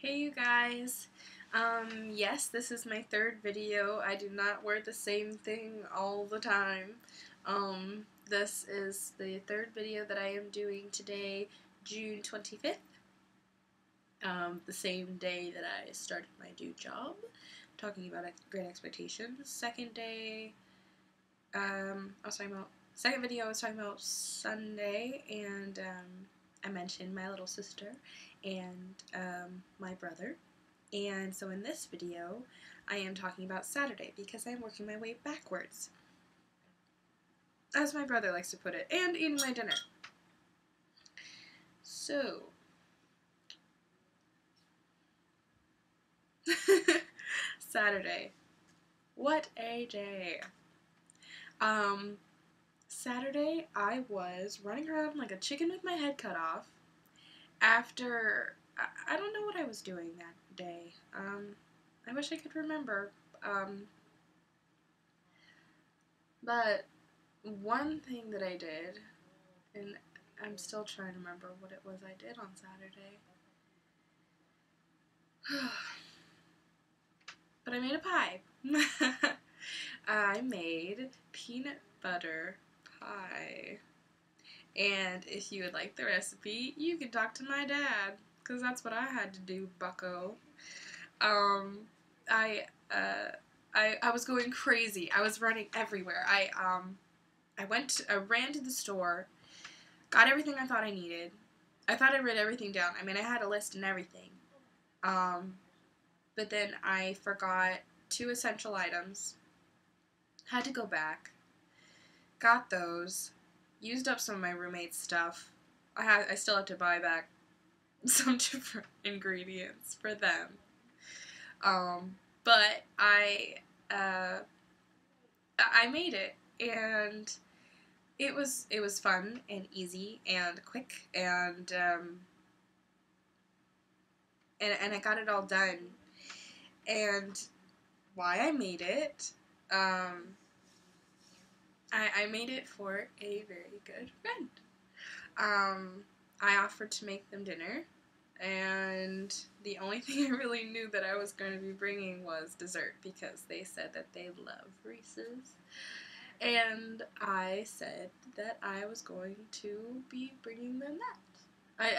Hey you guys. Yes, this is my third video. I do not wear the same thing all the time. This is the third video that I am doing today, June 25th. The same day that I started my new job, talking about Great Expectations. Second day, second video I was talking about Sunday, and I mentioned my little sister and my brother. And so in this video, I am talking about Saturday because I'm working my way backwards, as my brother likes to put it, and eating my dinner. So, Saturday. What a day. Saturday, I was running around like a chicken with my head cut off after, I don't know what I was doing that day. I wish I could remember. But one thing that I did, and I'm still trying to remember what it was I did on Saturday. But I made a pie. I made peanut butter pie. And if you would like the recipe, you can talk to my dad, because that's what I had to do, bucko. I was going crazy. I was running everywhere. I ran to the store, got everything I thought I needed. I thought I wrote everything down. I mean, I had a list and everything. But then I forgot 2 essential items. Had to go back. Got those. Used up some of my roommate's stuff. I still have to buy back some different ingredients for them. But I made it, and it was fun and easy and quick, and I got it all done. And why I made it, I made it for a very good friend. I offered to make them dinner, and the only thing I really knew that I was going to be bringing was dessert, because they said that they love Reese's. And I said that I was going to be bringing them that.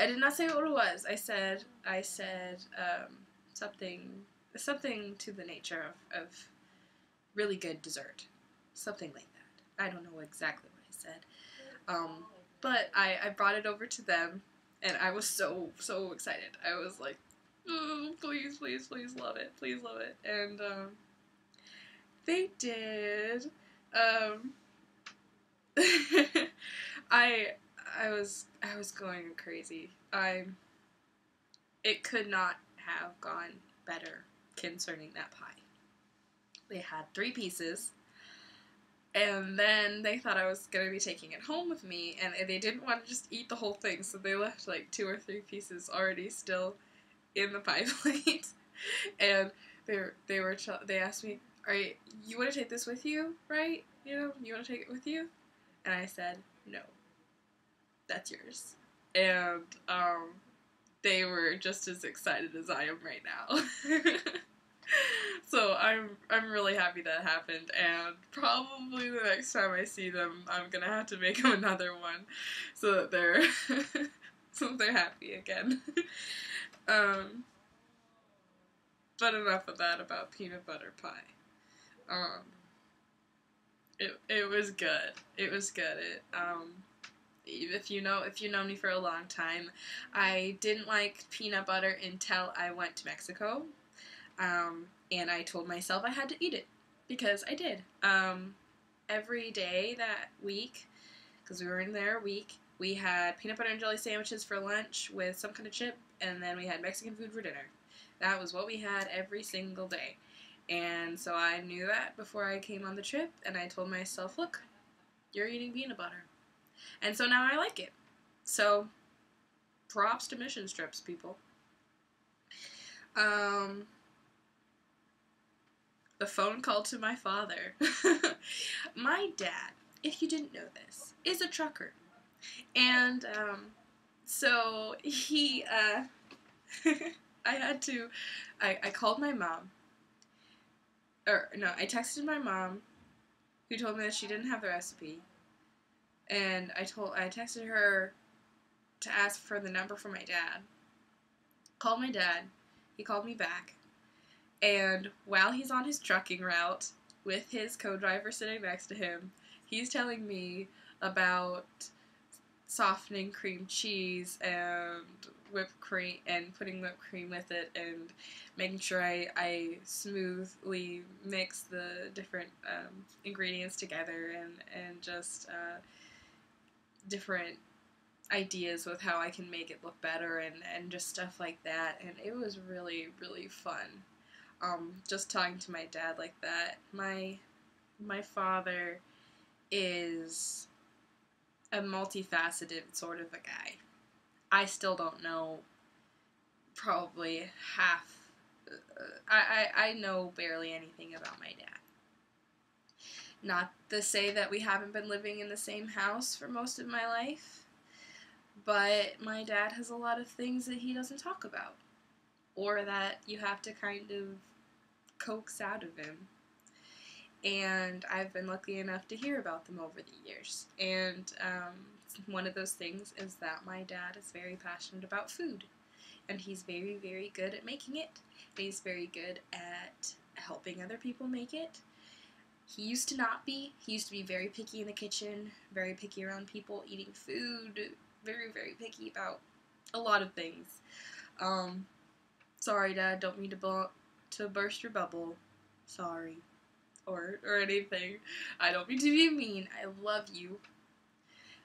I did not say what it was. I said something to the nature of really good dessert. Something like that. I don't know exactly what I said. But I brought it over to them, and I was so excited. I was like, oh, please, please, please love it. Please love it. And they did. I was going crazy. It could not have gone better concerning that pie. They had 3 pieces, and then they thought I was going to be taking it home with me, and they didn't want to just eat the whole thing, so they left like 2 or 3 pieces already still in the pie plate. And they asked me, you want to take this with you, right? You want to take it with you? And I said, no, that's yours. And they were just as excited as I am right now. So I'm really happy that happened, and probably the next time I see them, I'm gonna have to make them another one, so that they're happy again. But enough of that about peanut butter pie. It was good. It was good. If you know me for a long time, I didn't like peanut butter until I went to Mexico. And I told myself I had to eat it, because I did. Every day that week, because we were in there a week, we had peanut butter and jelly sandwiches for lunch with some kind of chip, and then we had Mexican food for dinner. That was what we had every single day. And so I knew that before I came on the trip, and I told myself, look, you're eating peanut butter. And so now I like it. So, props to mission strips, people. The phone call to my father. My dad, if you didn't know this, is a trucker. And, so he, I had to. I called my mom. Or, no, I texted my mom, who told me that she didn't have the recipe. And I texted her to ask for the number for my dad. Called my dad. He called me back. And while he's on his trucking route with his co-driver sitting next to him, he's telling me about softening cream cheese and whipped cream and putting whipped cream with it and making sure I smoothly mix the different ingredients together and just different ideas with how I can make it look better and just stuff like that. And it was really, really fun. Just talking to my dad like that. My father is a multifaceted sort of a guy. I still don't know probably half. I know barely anything about my dad. Not to say that we haven't been living in the same house for most of my life, but my dad has a lot of things that he doesn't talk about, or that you have to kind of coax out of him. And I've been lucky enough to hear about them over the years. And one of those things is that my dad is very passionate about food. And he's very, very good at making it. And he's very good at helping other people make it. He used to not be. He used to be very picky in the kitchen, very picky around people eating food, very, very picky about a lot of things. Sorry, Dad, don't mean to burst your bubble. Sorry. Or anything. I don't mean to be mean. I love you.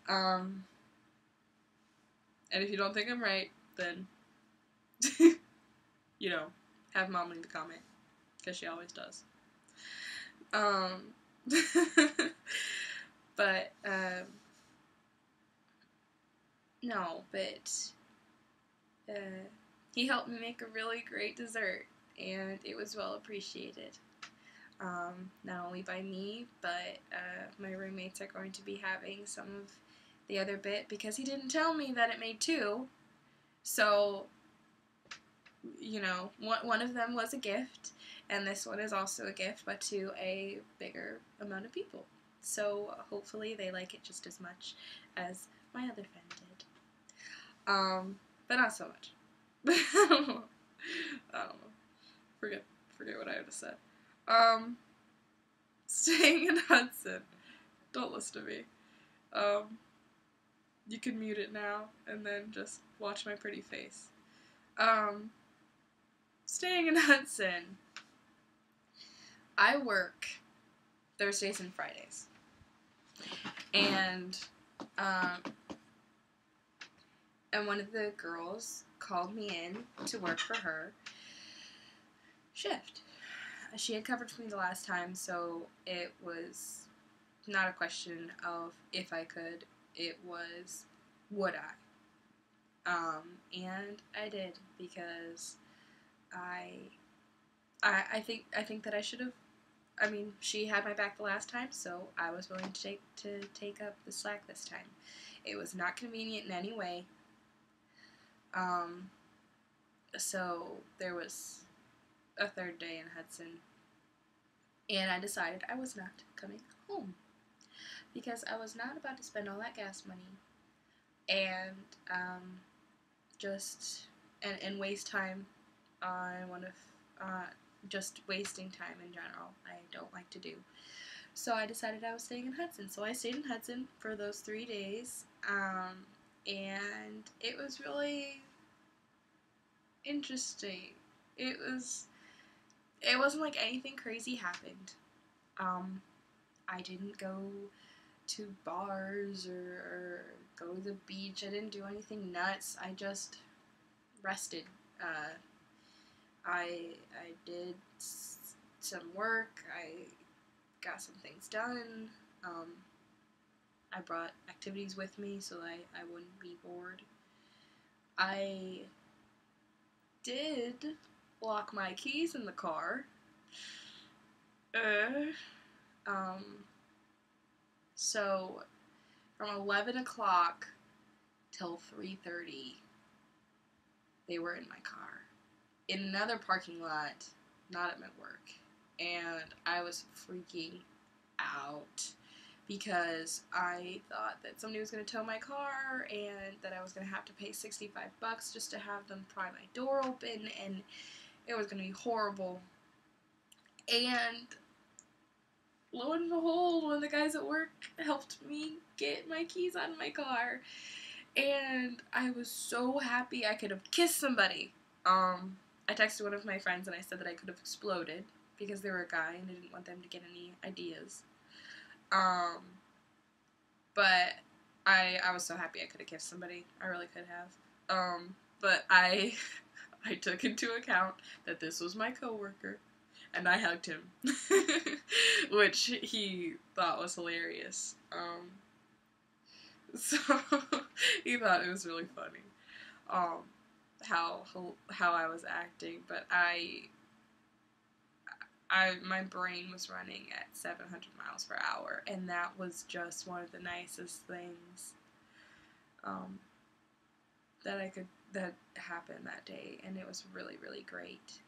And if you don't think I'm right, then, you know, have Mom leave a comment. Because she always does. But, no, but, he helped me make a really great dessert, and it was well appreciated. Not only by me, but my roommates are going to be having some of the other bit, because he didn't tell me that it made two. So, you know, one of them was a gift, and this one is also a gift, but to a bigger amount of people. So hopefully they like it just as much as my other friend did. But not so much. I don't know. Forget what I just said. Staying in Hudson. Don't listen to me. You can mute it now and then just watch my pretty face. Staying in Hudson. I work Thursdays and Fridays. And one of the girls called me in to work for her shift. She had covered for me the last time, so it was not a question of if I could, it was would I. And I did, because I think that I should have. I mean, she had my back the last time, so I was willing to take up the slack this time. It was not convenient in any way. So there was a third day in Hudson, and I decided I was not coming home, because I was not about to spend all that gas money and and waste time on one of just wasting time in general. I don't like to do. So I decided I was staying in Hudson. So I stayed in Hudson for those 3 days, and it was really interesting. It wasn't like anything crazy happened. I didn't go to bars or go to the beach. I didn't do anything nuts. I just rested. I did some work. I got some things done. I brought activities with me so I wouldn't be bored. I did lock my keys in the car. So from 11 o'clock till 3:30, they were in my car. in another parking lot, not at my work, and I was freaking out because I thought that somebody was going to tow my car and that I was going to have to pay $65 just to have them pry my door open, and it was going to be horrible. And lo and behold, one of the guys at work helped me get my keys out of my car, and I was so happy I could have kissed somebody. I texted one of my friends and I said that I could have exploded because they were a guy and I didn't want them to get any ideas. But I was so happy I could have kissed somebody. I really could have. But I I took into account that this was my coworker, and I hugged him, which he thought was hilarious. So he thought it was really funny. How I was acting, but my brain was running at 700 miles per hour, and that was just one of the nicest things that happened that day, and it was really, really great.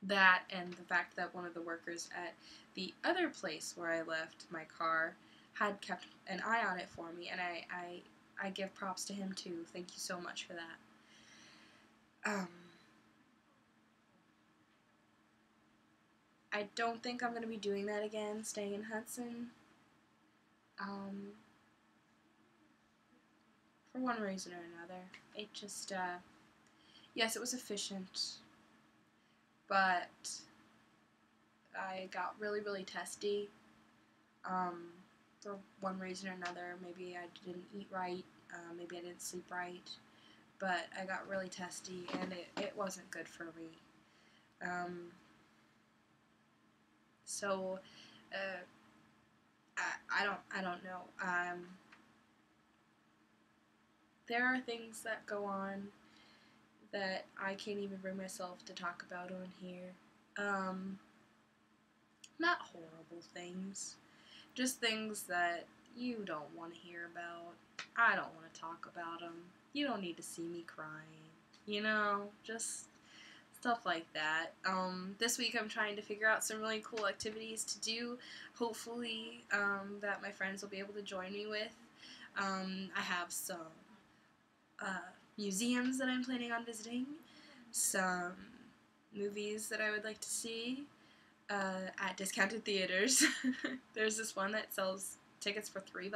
That and the fact that one of the workers at the other place where I left my car had kept an eye on it for me, and I give props to him too. Thank you so much for that. I don't think I'm going to be doing that again, staying in Hudson. For one reason or another. It just, yes, it was efficient, but I got really, really testy. For one reason or another. Maybe I didn't eat right, maybe I didn't sleep right, but I got really testy, and it wasn't good for me. So, I don't know. There are things that go on that I can't even bring myself to talk about on here. Not horrible things, just things that you don't want to hear about. I don't want to talk about them. You don't need to see me crying. You know, just stuff like that. This week I'm trying to figure out some really cool activities to do, hopefully, that my friends will be able to join me with. I have some museums that I'm planning on visiting, some movies that I would like to see at discounted theaters. There's this one that sells tickets for $3,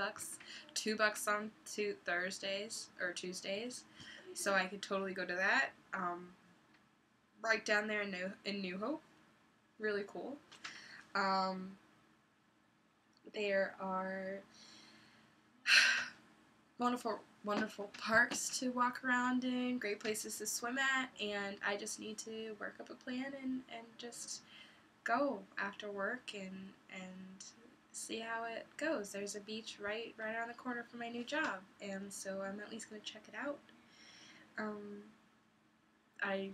$2 on Thursdays or Tuesdays, so I could totally go to that. Right down there in New Hope, really cool. There are wonderful parks to walk around in, great places to swim at, and I just need to work up a plan and just go after work and see how it goes. There's a beach right around the corner from my new job, and so I'm at least going to check it out. I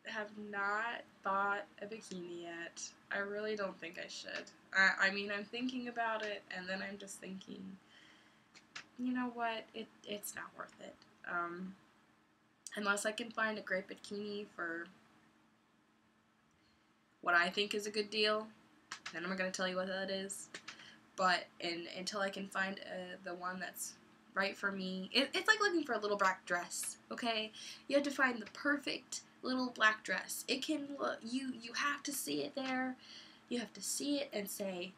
have not bought a bikini yet. I really don't think I should. I mean, I'm thinking about it, and then I'm just thinking, you know what, it's not worth it. Unless I can find a great bikini for what I think is a good deal, then I'm not going to tell you what that is. But until I can find the one that's right for me, it's like looking for a little black dress, okay? You have to find the perfect little black dress. It can look, you have to see it there. You have to see it and say,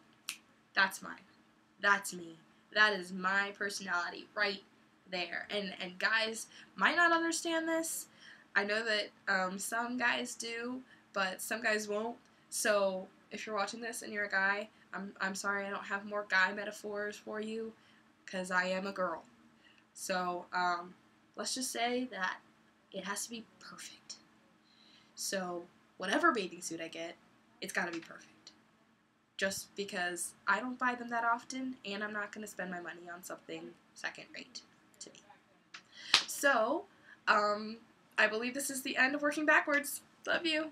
that's mine. That's me. That is my personality right there. And guys might not understand this. I know that some guys do, but some guys won't. So if you're watching this and you're a guy, I'm sorry I don't have more guy metaphors for you, because I am a girl. So let's just say that it has to be perfect. So whatever bathing suit I get, it's got to be perfect. Just because I don't buy them that often, and I'm not going to spend my money on something second rate to me. So, I believe this is the end of working backwards. Love you.